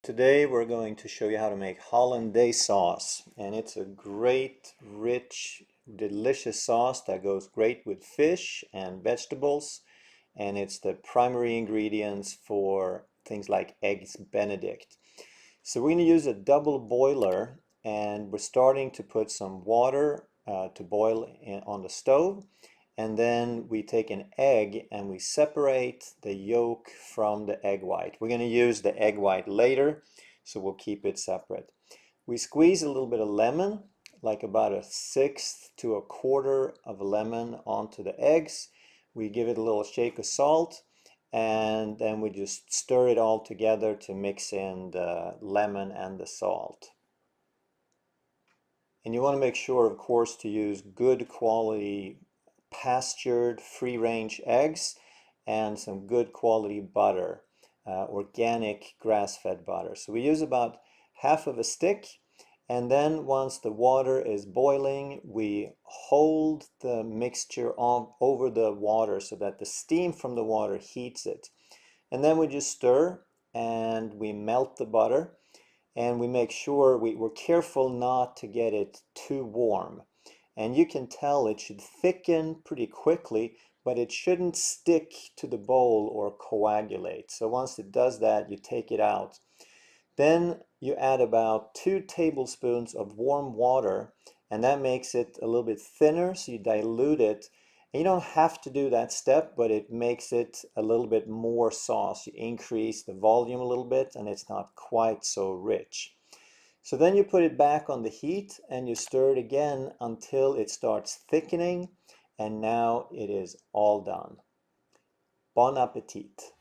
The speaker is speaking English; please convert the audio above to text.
Today we're going to show you how to make Hollandaise sauce, and it's a great, rich, delicious sauce that goes great with fish and vegetables, and it's the primary ingredients for things like eggs Benedict. So we're going to use a double boiler, and we're starting to put some water to boil on the stove, and then we take an egg and we separate the yolk from the egg white. We're going to use the egg white later, so we'll keep it separate. We squeeze a little bit of lemon, like about 1/6 to 1/4 of a lemon onto the eggs. We give it a little shake of salt, and then we just stir it all together to mix in the lemon and the salt. And you want to make sure, of course, to use good quality pastured free-range eggs and some good quality butter, organic grass-fed butter. So we use about 1/2 of a stick, and then once the water is boiling, we hold the mixture on over the water so that the steam from the water heats it. And then we just stir and we melt the butter, and we make sure we're careful not to get it too warm. And you can tell it should thicken pretty quickly, but it shouldn't stick to the bowl or coagulate. So once it does that, you take it out. Then you add about 2 tablespoons of warm water, and that makes it a little bit thinner, so you dilute it. And you don't have to do that step, but it makes it a little bit more sauce. You increase the volume a little bit, and it's not quite so rich. So then you put it back on the heat and you stir it again until it starts thickening, and now it is all done. Bon appetit!